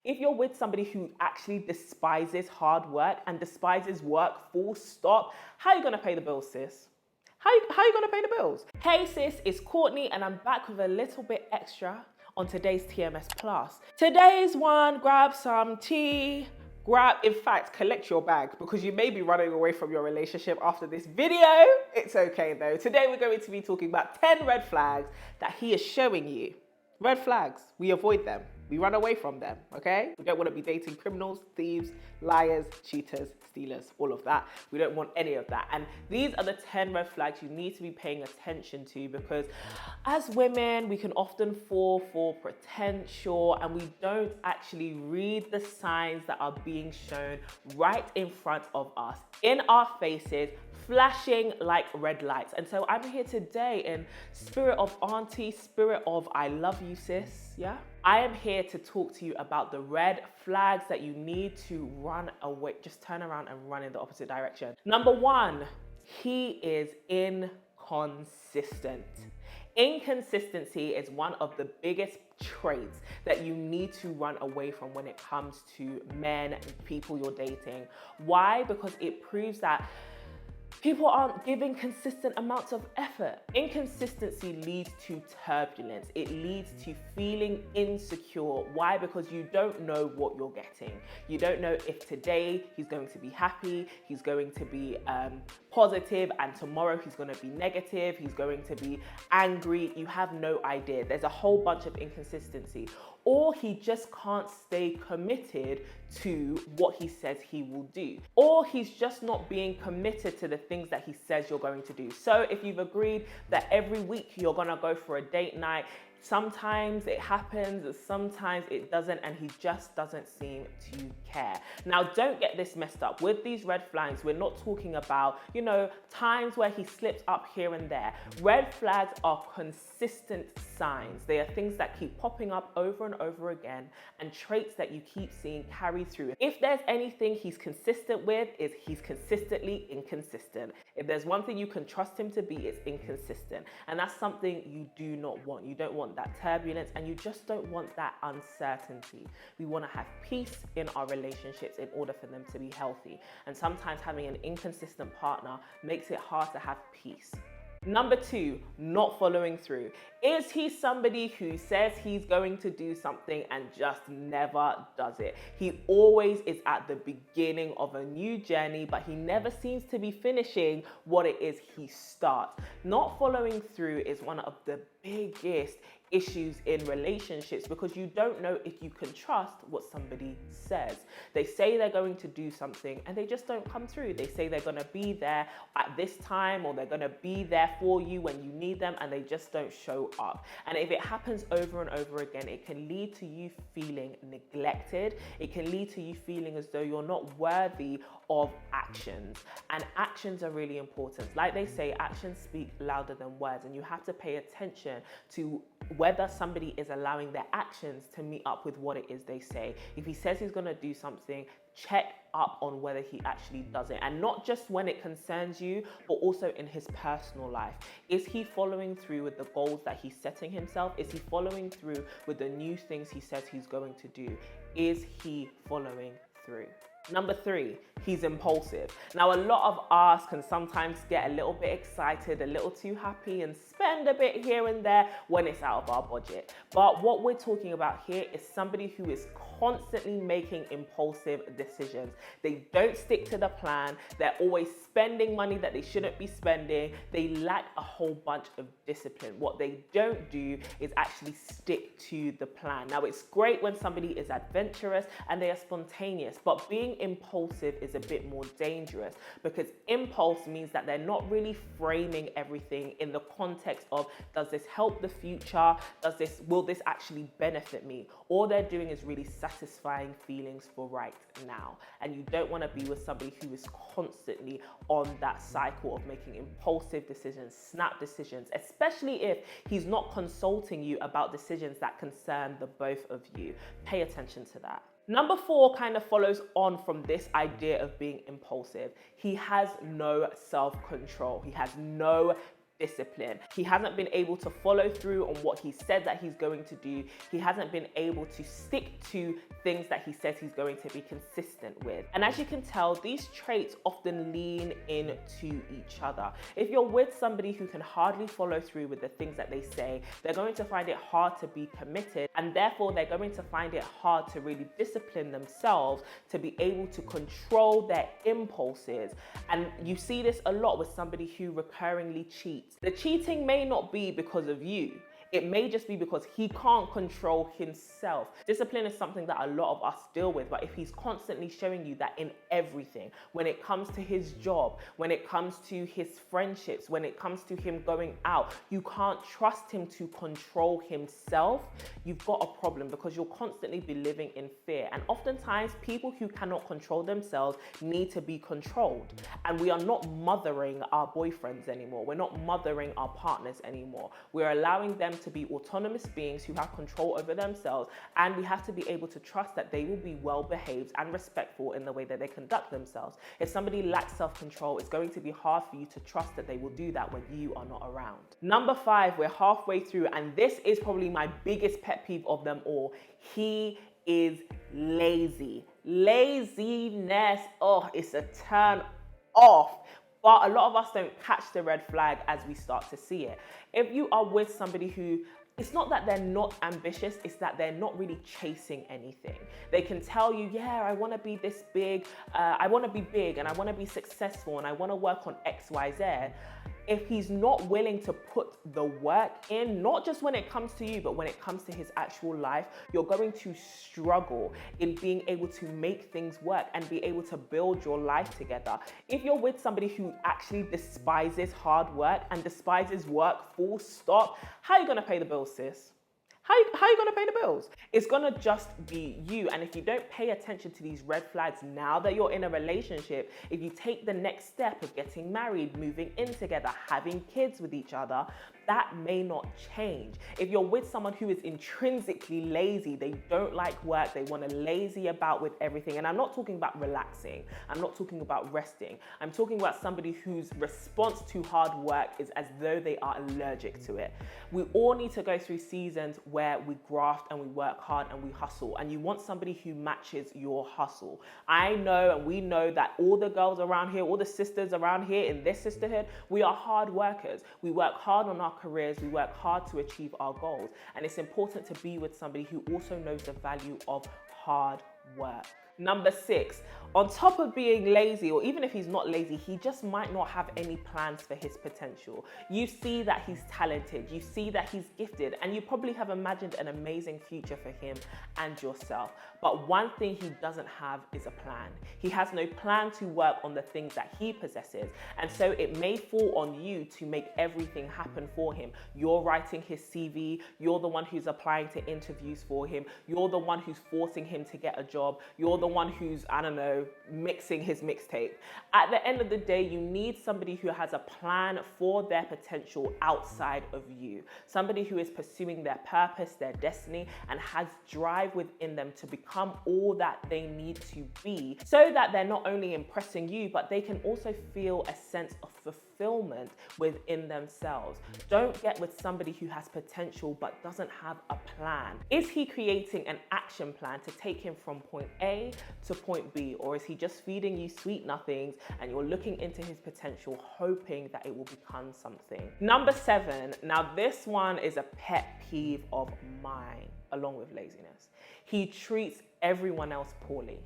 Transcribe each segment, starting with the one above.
If you're with somebody who actually despises hard work and despises work full stop, how are you going to pay the bills, sis? How are you going to pay the bills? Hey sis, it's Courtney and I'm back with a little bit extra on today's TMS Plus. Today's one, grab some tea, in fact, collect your bag because you may be running away from your relationship after this video. It's okay though. Today we're going to be talking about 10 red flags that he is showing you. Red flags, we avoid them. We run away from them, okay? We don't want to be dating criminals, thieves, liars, cheaters, stealers, all of that. We don't want any of that. And these are the 10 red flags you need to be paying attention to because as women, we can often fall for potential and we don't actually read the signs that are being shown right in front of us, in our faces, flashing like red lights. And so I'm here today in spirit of auntie, spirit of I love you, sis, yeah? I am here to talk to you about the red flags that you need to run away, just turn around and run in the opposite direction. Number one, he is inconsistent. Inconsistency is one of the biggest traits that you need to run away from when it comes to men and people you're dating. Why? Because it proves that people aren't giving consistent amounts of effort. Inconsistency leads to turbulence. It leads to feeling insecure. Why? Because you don't know what you're getting. You don't know if today he's going to be happy, he's going to be positive, and tomorrow he's going to be negative, he's going to be angry. You have no idea. There's a whole bunch of inconsistency. Or he just can't stay committed to what he says he will do. Or he's just not being committed to the things that he says you're going to do. So if you've agreed that every week you're gonna go for a date night, sometimes it happens, sometimes it doesn't, and he just doesn't seem to care. Now, don't get this messed up. With these red flags, we're not talking about, times where he slips up here and there. Red flags are consistent signs. They are things that keep popping up over and over again and traits that you keep seeing carry through. If there's anything he's consistent with, is he's consistently inconsistent. If there's one thing you can trust him to be, it's inconsistent. And that's something you do not want. You don't want that turbulence and you just don't want that uncertainty. We want to have peace in our relationships in order for them to be healthy. And sometimes having an inconsistent partner makes it hard to have peace. Number two, not following through. Is he somebody who says he's going to do something and just never does it? He always is at the beginning of a new journey, but he never seems to be finishing what it is he starts. Not following through is one of the biggest issues in relationships because you don't know if you can trust what somebody says. They say they're going to do something and they just don't come through. They say they're going to be there at this time or they're going to be there for you when you need them and they just don't show up. And if it happens over and over again, it can lead to you feeling neglected. It can lead to you feeling as though you're not worthy of actions. And actions are really important. Like they say, actions speak louder than words, and you have to pay attention to whether somebody is allowing their actions to meet up with what it is they say. If he says he's going to do something, check up on whether he actually does it. And not just when it concerns you, but also in his personal life. Is he following through with the goals that he's setting himself? Is he following through with the new things he says he's going to do? Is he following through? Number three, he's impulsive. Now, a lot of us can sometimes get a little bit excited, a little too happy and spend a bit here and there when it's out of our budget. But what we're talking about here is somebody who is constantly making impulsive decisions. They don't stick to the plan. They're always spending money that they shouldn't be spending. They lack a whole bunch of discipline. What they don't do is actually stick to the plan. Now, it's great when somebody is adventurous and they are spontaneous, but being impulsive is a bit more dangerous because impulse means that they're not really framing everything in the context of, does this help the future? Will this actually benefit me? All they're doing is really satisfying feelings for right now. And you don't want to be with somebody who is constantly on that cycle of making impulsive decisions, snap decisions, especially if he's not consulting you about decisions that concern the both of you. Pay attention to that. Number four kind of follows on from this idea of being impulsive. He has no self-control. He has no discipline. He hasn't been able to follow through on what he said that he's going to do. He hasn't been able to stick to things that he says he's going to be consistent with. And as you can tell, these traits often lean into each other. If you're with somebody who can hardly follow through with the things that they say, they're going to find it hard to be committed, and therefore they're going to find it hard to really discipline themselves to be able to control their impulses. And you see this a lot with somebody who recurringly cheats. The cheating may not be because of you. It may just be because he can't control himself. Discipline is something that a lot of us deal with, but if he's constantly showing you that in everything, when it comes to his job, when it comes to his friendships, when it comes to him going out, you can't trust him to control himself, you've got a problem, because you'll constantly be living in fear. And oftentimes, people who cannot control themselves need to be controlled. And we are not mothering our boyfriends anymore. We're not mothering our partners anymore. We're allowing them to be autonomous beings who have control over themselves, and we have to be able to trust that they will be well behaved and respectful in the way that they conduct themselves. If somebody lacks self-control, it's going to be hard for you to trust that they will do that when you are not around. Number 5, we're halfway through, and this is probably my biggest pet peeve of them all. He is lazy. Laziness, it's a turn off. But a lot of us don't catch the red flag as we start to see it. If you are with somebody who, it's not that they're not ambitious, it's that they're not really chasing anything. They can tell you, yeah, I want to be this big, I want to be big, and I want to be successful, and I want to work on X, Y, Z. If he's not willing to put the work in, not just when it comes to you, but when it comes to his actual life, you're going to struggle in being able to make things work and be able to build your life together. If you're with somebody who actually despises hard work and despises work full stop, how are you going to pay the bills, sis? How are you going to pay the bills? It's going to just be you. And if you don't pay attention to these red flags now that you're in a relationship, if you take the next step of getting married, moving in together, having kids with each other, that may not change. If you're with someone who is intrinsically lazy, they don't like work, they want to lazy about with everything. And I'm not talking about relaxing. I'm not talking about resting. I'm talking about somebody whose response to hard work is as though they are allergic to it. We all need to go through seasons where we graft and we work hard and we hustle. And you want somebody who matches your hustle. I know, and we know that all the girls around here, all the sisters around here in this sisterhood, we are hard workers. We work hard on our careers, we work hard to achieve our goals. And it's important to be with somebody who also knows the value of hard work. Number 6, on top of being lazy, or even if he's not lazy, he just might not have any plans for his potential. You see that he's talented, you see that he's gifted, and you probably have imagined an amazing future for him and yourself. But one thing he doesn't have is a plan. He has no plan to work on the things that he possesses. And so it may fall on you to make everything happen for him. You're writing his CV, you're the one who's applying to interviews for him, you're the one who's forcing him to get a job, you're the one who's, I don't know, mixing his mixtape. At the end of the day, you need somebody who has a plan for their potential outside of you. Somebody who is pursuing their purpose, their destiny, and has drive within them to become all that they need to be, so that they're not only impressing you, but they can also feel a sense of fulfillment within themselves. Don't get with somebody who has potential but doesn't have a plan. Is he creating an action plan to take him from point A to point B, or is he just feeding you sweet nothings and you're looking into his potential hoping that it will become something? Number 7, now this one is a pet peeve of mine, along with laziness. He treats everyone else poorly.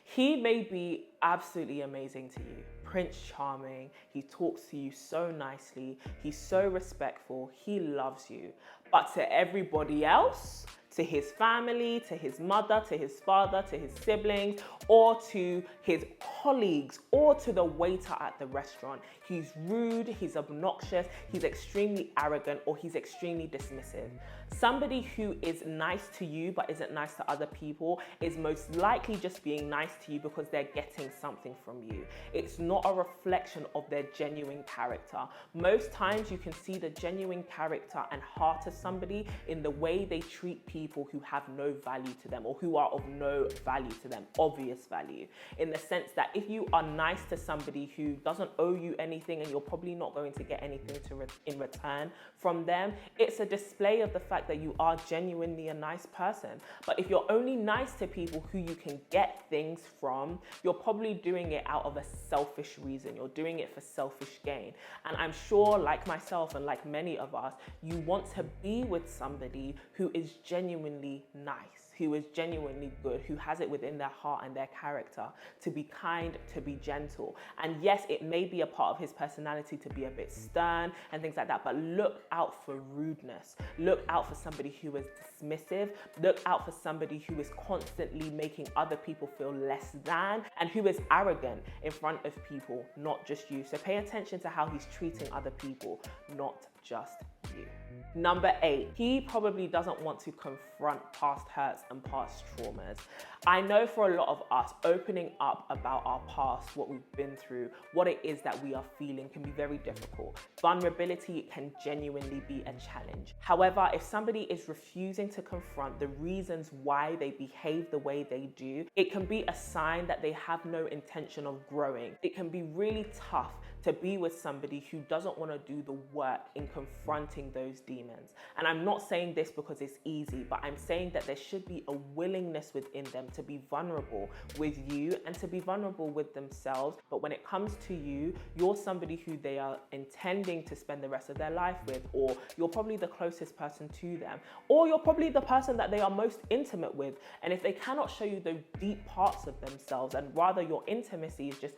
He may be absolutely amazing to you, Prince Charming, he talks to you so nicely, he's so respectful, he loves you. But to everybody else, to his family, to his mother, to his father, to his siblings, or to his colleagues, or to the waiter at the restaurant, he's rude, he's obnoxious, he's extremely arrogant, or he's extremely dismissive. Somebody who is nice to you but isn't nice to other people is most likely just being nice to you because they're getting something from you. It's not a reflection of their genuine character. Most times you can see the genuine character and heart of somebody in the way they treat people who have no value to them or who are of no value to them, obvious value. In the sense that if you are nice to somebody who doesn't owe you anything and you're probably not going to get anything in return from them, it's a display of the fact that you are genuinely a nice person. But if you're only nice to people who you can get things from, you're probably doing it out of a selfish reason. You're doing it for selfish gain. And I'm sure, like myself and like many of us, you want to be with somebody who is genuinely nice, who is genuinely good, who has it within their heart and their character to be kind, to be gentle. And yes, it may be a part of his personality to be a bit stern and things like that, but look out for rudeness. Look out for somebody who is dismissive. Look out for somebody who is constantly making other people feel less than and who is arrogant in front of people, not just you. So pay attention to how he's treating other people, not just you. Number 8, he probably doesn't want to confront past hurts and past traumas. I know for a lot of us, opening up about our past, what we've been through, what it is that we are feeling can be very difficult. Vulnerability can genuinely be a challenge. However, if somebody is refusing to confront the reasons why they behave the way they do, it can be a sign that they have no intention of growing. It can be really tough to be with somebody who doesn't want to do the work in confronting those demons. And I'm not saying this because it's easy, but I'm saying that there should be a willingness within them to be vulnerable with you and to be vulnerable with themselves. But when it comes to you, you're somebody who they are intending to spend the rest of their life with, or you're probably the closest person to them, or you're probably the person that they are most intimate with. And if they cannot show you the deep parts of themselves, and rather your intimacy is just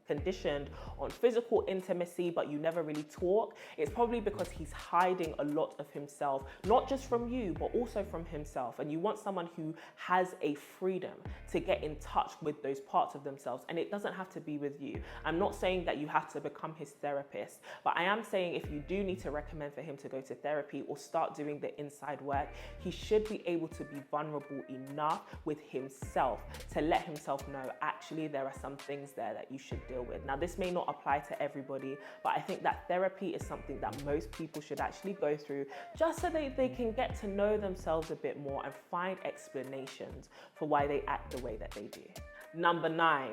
conditioned on physical intimacy, but you never really talk, it's probably because he's hiding a lot of himself, not just from you, but also from himself. And you want someone who has a freedom to get in touch with those parts of themselves. And it doesn't have to be with you. I'm not saying that you have to become his therapist, but I am saying if you do need to recommend for him to go to therapy or start doing the inside work, he should be able to be vulnerable enough with himself to let himself know, actually, there are some things there that you should deal with. Now, this may not apply to everybody, but I think that therapy is something that most people should actually go through just so they can get to know themselves a bit more and find explanations for why they act the way that they do. Number 9,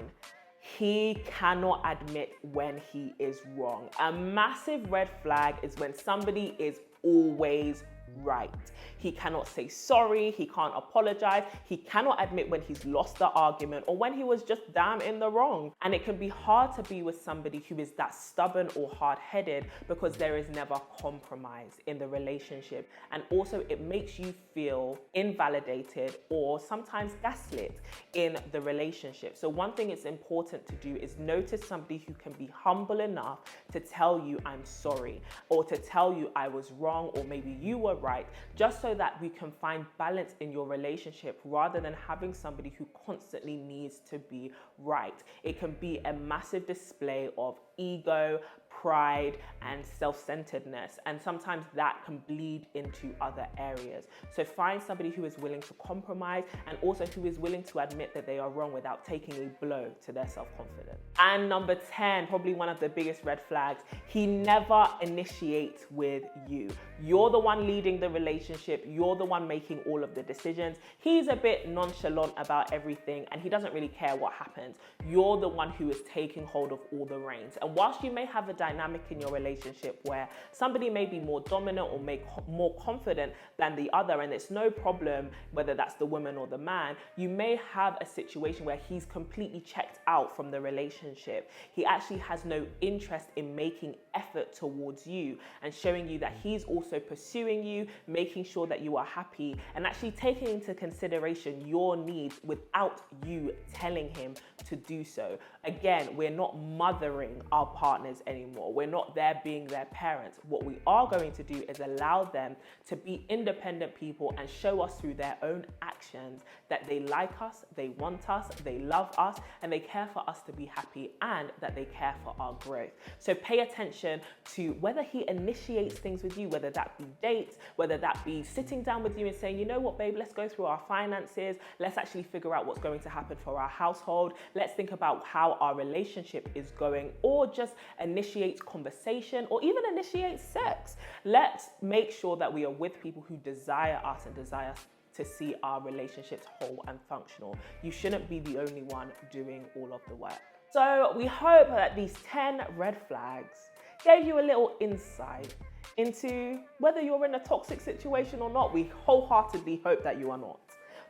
he cannot admit when he is wrong. A massive red flag is when somebody is always right. He cannot say sorry, he can't apologize, he cannot admit when he's lost the argument or when he was just damn in the wrong. And it can be hard to be with somebody who is that stubborn or hard-headed because there is never compromise in the relationship. And also it makes you feel invalidated or sometimes gaslit in the relationship. So one thing it's important to do is notice somebody who can be humble enough to tell you I'm sorry, or to tell you I was wrong, or maybe you were right, just so that we can find balance in your relationship rather than having somebody who constantly needs to be right. It can be a massive display of ego, pride, and self-centeredness, and sometimes that can bleed into other areas. So find somebody who is willing to compromise and also who is willing to admit that they are wrong without taking a blow to their self-confidence. And number 10, probably one of the biggest red flags, he never initiates with you. You're the one leading the relationship, you're the one making all of the decisions. He's a bit nonchalant about everything and he doesn't really care what happens. You're the one who is taking hold of all the reins. And whilst you may have a dynamic in your relationship where somebody may be more dominant or more confident than the other, and it's no problem whether that's the woman or the man, you may have a situation where he's completely checked out from the relationship. He actually has no interest in making effort towards you and showing you that he's also pursuing you, making sure that you are happy, and actually taking into consideration your needs without you telling him to do so. Again, we're not mothering our partners anymore. anymore. We're not there being their parents. What we are going to do is allow them to be independent people and show us through their own actions that they like us, they want us, they love us, and they care for us to be happy, and that they care for our growth. So pay attention to whether he initiates things with you, whether that be dates, whether that be sitting down with you and saying, you know what, babe, let's go through our finances. Let's actually figure out what's going to happen for our household. Let's think about how our relationship is going, or just initiates conversation, or even initiates sex. Let's make sure that we are with people who desire us and desire to see our relationships whole and functional. You shouldn't be the only one doing all of the work. So we hope that these 10 red flags gave you a little insight into whether you're in a toxic situation or not. We wholeheartedly hope that you are not,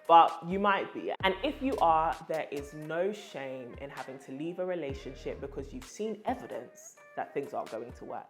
but you might be. And if you are, there is no shame in having to leave a relationship because you've seen evidence that things aren't going to work.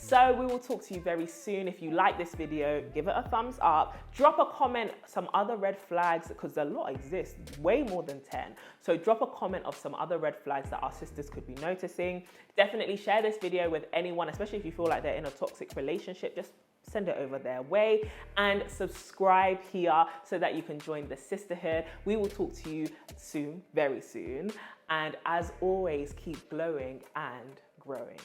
So we will talk to you very soon. If you like this video, give it a thumbs up. Drop a comment, some other red flags, because a lot exist, way more than 10. So drop a comment of some other red flags that our sisters could be noticing. Definitely share this video with anyone, especially if you feel like they're in a toxic relationship. Just send it over their way, and subscribe here so that you can join the sisterhood. We will talk to you soon, very soon. And as always, keep glowing and growing.